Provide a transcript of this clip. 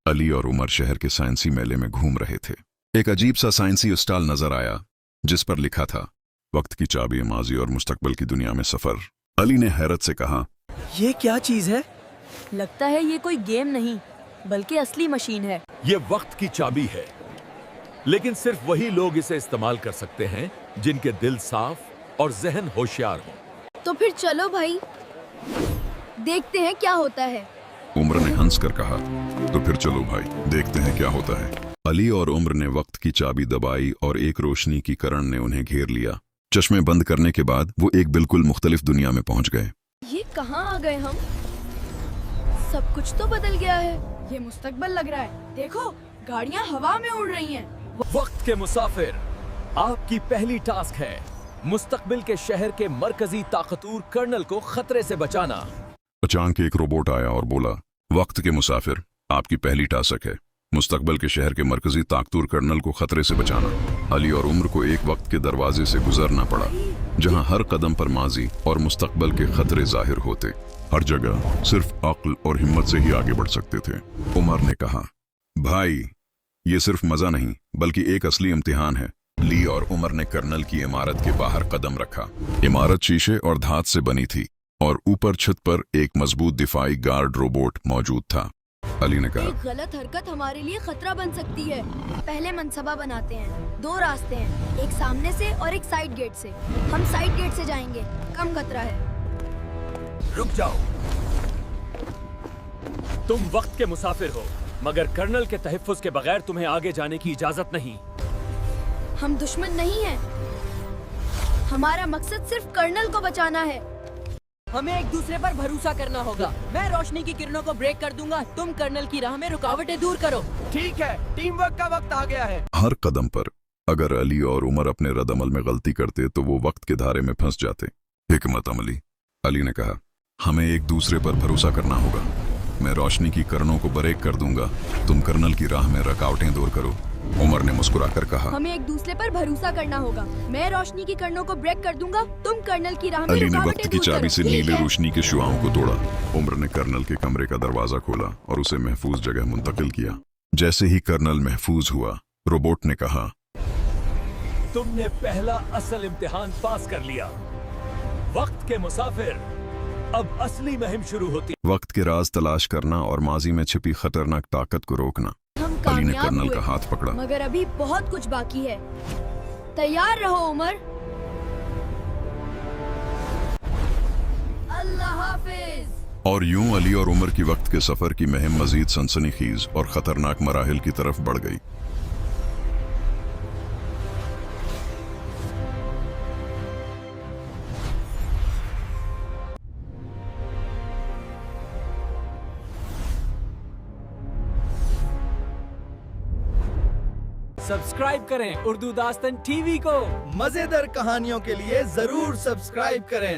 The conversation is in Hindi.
अली और उमर शहर के साइंसी मेले में घूम रहे थे। एक अजीब सा साइंसी स्टॉल नजर आया जिस पर लिखा था, वक्त की चाबी, माजी और मुस्तकबिल की दुनिया में सफर। अली ने हैरत से कहा, ये क्या चीज है? लगता है ये कोई गेम नहीं बल्कि असली मशीन है। ये वक्त की चाबी है, लेकिन सिर्फ वही लोग इसे इस्तेमाल कर सकते हैं जिनके दिल साफ और जहन होशियार हो। तो फिर चलो भाई, देखते हैं क्या होता है। उम्र ने हंसकर कहा, तो फिर चलो भाई, देखते हैं क्या होता है। अली और उम्र ने वक्त की चाबी दबाई और एक रोशनी की किरण ने उन्हें घेर लिया। चश्मे बंद करने के बाद वो एक बिल्कुल मुख्तलिफ दुनिया में पहुंच गए। ये कहाँ आ गए हम? सब कुछ तो बदल गया है। ये मुस्तकबिल लग रहा है। देखो, गाड़ियाँ हवा में उड़ रही हैं। वक्त के मुसाफिर, आपकी पहली टास्क है मुस्तकबिल के शहर के मरकजी ताकतूर कर्नल को खतरे से बचाना। अचानक एक रोबोट आया और बोला, वक्त के मुसाफिर, आपकी पहली टास्क है मुस्तकबिल के शहर के मरकजी ताकतूर कर्नल को खतरे से बचाना। अली और उम्र को एक वक्त के दरवाजे से गुजरना पड़ा जहां हर कदम पर माजी और मुस्तकबिल के खतरे जाहिर होते। हर जगह सिर्फ अक्ल और हिम्मत से ही आगे बढ़ सकते थे। उमर ने कहा, भाई ये सिर्फ मजा नहीं बल्कि एक असली इम्तिहान है। ली और उमर ने कर्नल की इमारत के बाहर कदम रखा। इमारत शीशे और धात से बनी थी और ऊपर छत पर एक मजबूत दिफाई गार्ड रोबोट मौजूद था। अली ने कहा, एक गलत हरकत हमारे लिए खतरा बन सकती है। पहले मनसबा बनाते हैं। 2 रास्ते हैं, एक सामने से और एक साइड गेट से। हम साइड गेट से जाएंगे, कम खतरा है। रुक जाओ, तुम वक्त के मुसाफिर हो, मगर कर्नल के तहफ्फुज़ के बगैर तुम्हें आगे जाने की इजाजत नहीं। हम दुश्मन नहीं हैं। हमारा मकसद सिर्फ कर्नल को बचाना है। हमें एक दूसरे पर भरोसा करना होगा। मैं रोशनी की किरणों को ब्रेक कर दूंगा, तुम कर्नल की राह में रुकावटें दूर करो। ठीक है, टीम वर्क का वक्त आ गया है। हर कदम पर अगर अली और उमर अपने रद्द-अमल में गलती करते तो वो वक्त के धारे में फंस जाते। हिकमत अमली। अली ने कहा, हमें एक दूसरे पर भरोसा करना होगा। मैं रोशनी की किरणों को ब्रेक कर दूंगा, तुम कर्नल की राह में रुकावटें दूर करो। उमर ने मुस्कुराकर कहा, हमें एक दूसरे पर भरोसा करना होगा। मैं रोशनी की किरणों को ब्रेक कर दूंगा, तुम कर्नल की राह में अली ने रुकावटें वक्त की दूर चाबी करो। से ठीक नीले है। रोशनी के शुआओं को तोड़ा। उमर ने कर्नल के कमरे का दरवाजा खोला और उसे महफूज जगह मुंतकिल किया। जैसे ही कर्नल महफूज हुआ, रोबोट ने कहा, तुमने पहला असल इम्तिहान पास कर लिया। वक्त के मुसाफिर, अब असली मुहिम शुरू होती। वक्त के राज तलाश करना और माजी में छिपी खतरनाक ताकत को रोकना। हम अली ने कामयाब कर्नल हुए, का हाथ पकड़ा। मगर अभी बहुत कुछ बाकी है। तैयार रहो उमर। अल्लाह हाफिज। और यूं अली और उमर की वक्त के सफर की मुहिम मजीद सनसनीखेज और खतरनाक मराहिल की तरफ बढ़ गई। सब्सक्राइब करें उर्दू दास्तन टीवी को। मजेदार कहानियों के लिए जरूर सब्सक्राइब करें।